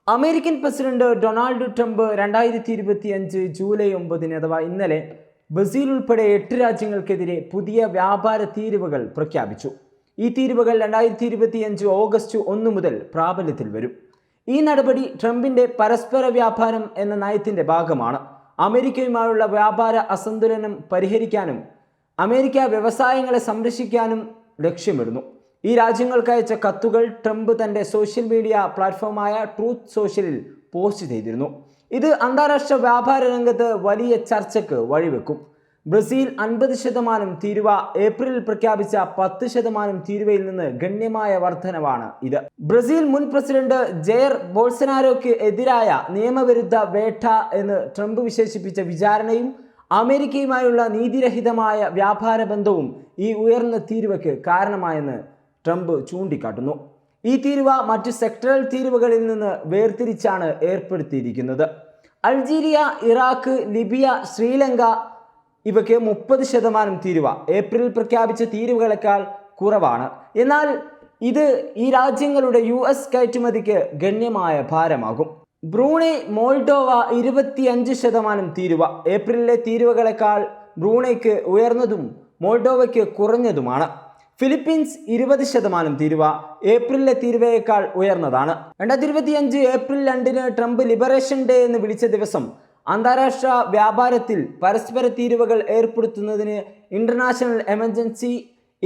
American president Donald Trump 2025 July 9 അഥവാ ഇന്നലെ Brazil ഉൾപ്പെടെ 8 രാജ്യങ്ങൾക്കെതിരെ പുതിയ വ്യാപാര തീരുവകൾ പ്രഖ്യാപിച്ചു. ഈ തീരുവകൾ 2025 ഓഗസ്റ്റ് 1 മുതൽ പ്രാബല്യത്തിൽ വരും. ഈ നടപടി ട്രംപിന്റെ പരസ്പര വ്യാപാരം എന്ന നയത്തിന്റെ ഭാഗമാണ്. അമേരിക്കയുമായുള്ള വ്യാപാര അസന്തുലനം പരിഹരിക്കാനും അമേരിക്ക വ്യവസായങ്ങളെ സംരക്ഷിക്കാനും ലക്ഷ്യമിടുന്നു. ഈ രാജ്യങ്ങൾക്ക് അയച്ച കത്തുകൾ ട്രംപ് തൻ്റെ സോഷ്യൽ മീഡിയ പ്ലാറ്റ്ഫോമായ ട്രൂത്ത് സോഷ്യലിൽ പോസ്റ്റ് ചെയ്തിരുന്നു. ഇത് അന്താരാഷ്ട്ര വ്യാപാര രംഗത്ത് വലിയ ചർച്ചയ്ക്ക് വഴിവെക്കും. ബ്രസീൽ 50% തീരുവ, ഏപ്രിലിൽ പ്രഖ്യാപിച്ച 10% തീരുവയിൽ നിന്ന് ഗണ്യമായ വർധനവാണ് ഇത്. ബ്രസീൽ മുൻ പ്രസിഡന്റ് ജെയർ ബോൾസനാരോയ്ക്ക് എതിരായ നിയമവിരുദ്ധ വേട്ട എന്ന് ട്രംപ് വിശേഷിപ്പിച്ച വിചാരണയും അമേരിക്കയുമായുള്ള നീതിരഹിതമായ വ്യാപാര ബന്ധവും ഈ ഉയർന്ന തീരുവയ്ക്ക് കാരണമായെന്ന് ട്രംപ് ചൂണ്ടിക്കാട്ടുന്നു. ഈ തീരുവ മറ്റ് സെക്ടറൽ തീരുവകളിൽ നിന്ന് വേർതിരിച്ചാണ് ഏർപ്പെടുത്തിയിരിക്കുന്നത്. അൾജീരിയ, ഇറാഖ്, ലിബിയ, ശ്രീലങ്ക ഇവയ്ക്ക് 30% തീരുവ ഏപ്രിലിൽ പ്രഖ്യാപിച്ച തീരുവകളെക്കാൾ കുറവാണ്. എന്നാൽ ഇത് ഈ രാജ്യങ്ങളുടെ US കയറ്റുമതിക്ക് ഗണ്യമായ ഭാരമാകും. ബ്രൂണൈ, മോൾഡോവ 25% തീരുവ. ഏപ്രിലിലെ തീരുവകളെക്കാൾ ബ്രൂണൈക്ക് ഉയർന്നതും മോൾഡോവയ്ക്ക് കുറഞ്ഞതുമാണ്. ഫിലിപ്പീൻസ് 20% തീരുവ ഏപ്രിലിലെ തീരുവയേക്കാൾ ഉയർന്നതാണ്. 2025 ഏപ്രിൽ 2 ട്രംപ് ലിബറേഷൻ ഡേ എന്ന് വിളിച്ച ദിവസം അന്താരാഷ്ട്ര വ്യാപാരത്തിൽ പരസ്പര തീരുവകൾ ഏർപ്പെടുത്തുന്നതിന് international emergency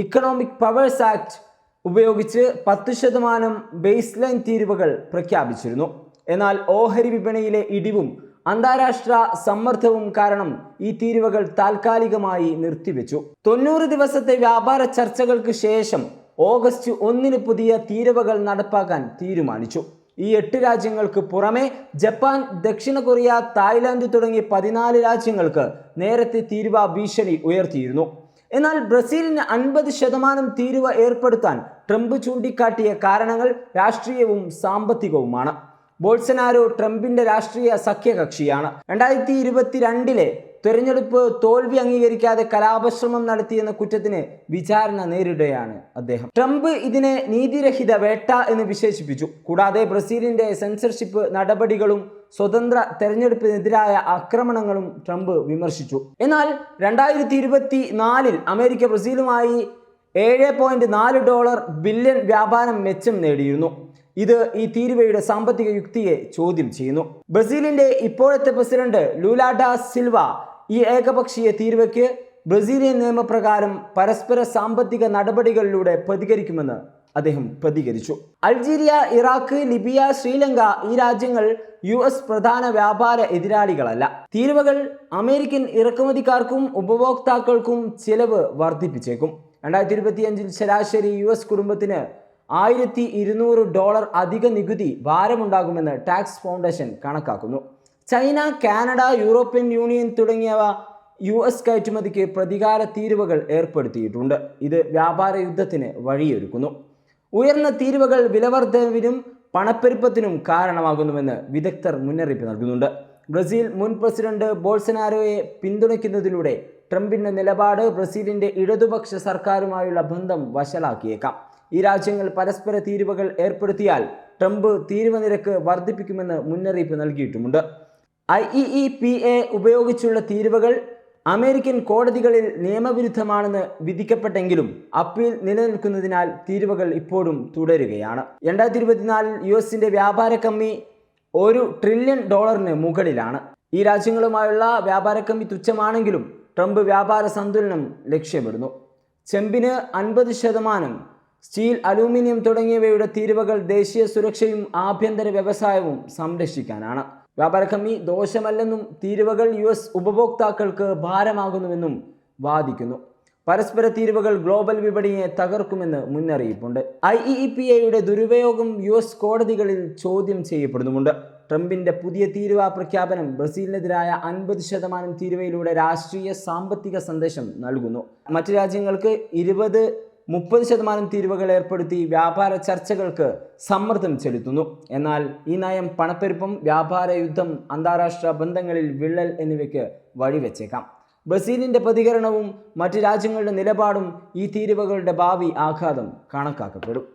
economic powers act ഉപയോഗിച്ച് 10% ബേസ് ലൈൻ തീരുവകൾ പ്രഖ്യാപിച്ചിരുന്നു. എന്നാൽ ഓഹരി വിപണിയിലെ ഇടിവും അന്താരാഷ്ട്ര സമ്മർദ്ദവും കാരണം ഈ തീരുവകൾ താൽക്കാലികമായി നിർത്തിവെച്ചു. 90 ദിവസത്തെ വ്യാപാര ചർച്ചകൾക്ക് ശേഷം ഓഗസ്റ്റ് 1 പുതിയ തീരുവകൾ നടപ്പാക്കാൻ തീരുമാനിച്ചു. ഈ 8 രാജ്യങ്ങൾക്ക് പുറമെ ജപ്പാൻ, ദക്ഷിണ കൊറിയ, തായ്ലാന്റ് തുടങ്ങി 14 രാജ്യങ്ങൾക്ക് നേരത്തെ തീരുവ ഭീഷണി ഉയർത്തിയിരുന്നു. എന്നാൽ ബ്രസീലിന് 50% തീരുവ ഏർപ്പെടുത്താൻ ട്രംപ് ചൂണ്ടിക്കാട്ടിയ കാരണങ്ങൾ രാഷ്ട്രീയവും സാമ്പത്തികവുമാണ്. ബോൾസനാരോ ട്രംപിന്റെ രാഷ്ട്രീയ സഖ്യകക്ഷിയാണ്. 2022 തെരഞ്ഞെടുപ്പ് തോൽവി അംഗീകരിക്കാതെ കലാപശ്രമം നടത്തിയെന്ന കുറ്റത്തിന് വിചാരണ നേരിടുകയാണ് അദ്ദേഹം. ട്രംപ് ഇതിനെ നീതിരഹിത വേട്ട എന്ന് വിശേഷിപ്പിച്ചു. കൂടാതെ ബ്രസീലിന്റെ സെൻസർഷിപ്പ് നടപടികളും സ്വതന്ത്ര തെരഞ്ഞെടുപ്പിനെതിരായ ആക്രമണങ്ങളും ട്രംപ് വിമർശിച്ചു. എന്നാൽ 2024 അമേരിക്ക ബ്രസീലുമായി $7.4 ബില്യൺ വ്യാപാരം മെച്ചം നേടിയിരുന്നു. ഇത് ഈ തീരുവയുടെ സാമ്പത്തിക യുക്തിയെ ചോദ്യം ചെയ്യുന്നു. ബ്രസീലിന്റെ ഇപ്പോഴത്തെ പ്രസിഡന്റ് ലൂല ഡാ സിൽവ ഈ ഏകപക്ഷീയ തീരുവയ്ക്ക് ബ്രസീലിയൻ നിയമപ്രകാരം പരസ്പര സാമ്പത്തിക നടപടികളിലൂടെ പ്രതികരിക്കുമെന്ന് അദ്ദേഹം പ്രതികരിച്ചു. അൾജീരിയ, ഇറാഖ്, ലിബിയ, ശ്രീലങ്ക ഈ രാജ്യങ്ങൾ US പ്രധാന വ്യാപാര എതിരാളികളല്ല. തീരുവകൾ അമേരിക്കൻ ഇറക്കുമതിക്കാർക്കും ഉപഭോക്താക്കൾക്കും ചിലവ് വർദ്ധിപ്പിച്ചേക്കും. 2025 ശരാശരി US കുടുംബത്തിന് $1200 അധിക നികുതി ഭാരമുണ്ടാകുമെന്ന് ടാക്സ് ഫൗണ്ടേഷൻ കണക്കാക്കുന്നു. ചൈന, കാനഡ, യൂറോപ്യൻ യൂണിയൻ തുടങ്ങിയവ US കയറ്റുമതിക്ക് പ്രതികാര തീരുവകൾ ഏർപ്പെടുത്തിയിട്ടുണ്ട്. ഇത് വ്യാപാര യുദ്ധത്തിന് വഴിയൊരുക്കുന്നു. ഉയർന്ന തീരുവകൾ വിലവർദ്ധനവിനും പണപ്പെരുപ്പത്തിനും കാരണമാകുന്നുവെന്ന് വിദഗ്ധർ മുന്നറിയിപ്പ് നൽകുന്നുണ്ട്. ബ്രസീൽ മുൻ പ്രസിഡന്റ് ബോൾസനാരോയെ പിന്തുണയ്ക്കുന്നതിലൂടെ ട്രംപിന്റെ നിലപാട് ബ്രസീലിന്റെ ഇടതുപക്ഷ സർക്കാരുമായുള്ള ബന്ധം വഷളാക്കിയേക്കാം. ഈ രാജ്യങ്ങൾ പരസ്പര തീരുവകൾ ഏർപ്പെടുത്തിയാൽ ട്രംപ് തീരുവ നിരക്ക് വർദ്ധിപ്പിക്കുമെന്ന് മുന്നറിയിപ്പ് നൽകിയിട്ടുമുണ്ട്. IEEPA ഉപയോഗിച്ചുള്ള തീരുവകൾ അമേരിക്കൻ കോടതികളിൽ നിയമവിരുദ്ധമാണെന്ന് വിധിക്കപ്പെട്ടെങ്കിലും അപ്പീൽ നിലനിൽക്കുന്നതിനാൽ തീരുവകൾ ഇപ്പോഴും തുടരുകയാണ്. 2024 US വ്യാപാര കമ്മി $1 ട്രില്യൺ മുകളിലാണ്. ഈ രാജ്യങ്ങളുമായുള്ള വ്യാപാര കമ്മി തുച്ഛമാണെങ്കിലും ട്രംപ് വ്യാപാര സന്തുലനം ലക്ഷ്യമിടുന്നു. ചെമ്പിന് 50%, സ്റ്റീൽ, അലൂമിനിയം തുടങ്ങിയവയുടെ തീരുവകൾ ദേശീയ സുരക്ഷയും ആഭ്യന്തര വ്യവസായവും സംരക്ഷിക്കാനാണ്. വ്യാപാര കമ്മി ദോഷമല്ലെന്നും തീരുവകൾ US ഉപഭോക്താക്കൾക്ക് ഭാരമാകുന്നുവെന്നും വാദിക്കുന്നു. പരസ്പര തീരുവകൾ ഗ്ലോബൽ വിപണിയെ തകർക്കുമെന്ന് മുന്നറിയിപ്പുണ്ട്. IEEPAയുടെ ദുരുപയോഗം US കോടതികളിൽ ചോദ്യം ചെയ്യപ്പെടുന്നുമുണ്ട്. ട്രംപിന്റെ പുതിയ തീരുവ പ്രഖ്യാപനം ബ്രസീലിനെതിരായ 50% തീരുവയിലൂടെ രാഷ്ട്രീയ സാമ്പത്തിക സന്ദേശം നൽകുന്നു. മറ്റ് രാജ്യങ്ങൾക്ക് 20-30% തീരുവകൾ ഏർപ്പെടുത്തി വ്യാപാര ചർച്ചകൾക്ക് സമ്മർദ്ദം ചെലുത്തുന്നു. എന്നാൽ ഈ നയം പണപ്പെരുപ്പം, വ്യാപാര യുദ്ധം, അന്താരാഷ്ട്ര ബന്ധങ്ങളിൽ വിള്ളൽ എന്നിവയ്ക്ക് വഴിവെച്ചേക്കാം. ബ്രസീലിന്റെ പ്രതികരണവും മറ്റ് രാജ്യങ്ങളുടെ നിലപാടും ഈ തീരുവകളുടെ ഭാവി ആഘാതം കണക്കാക്കപ്പെടും.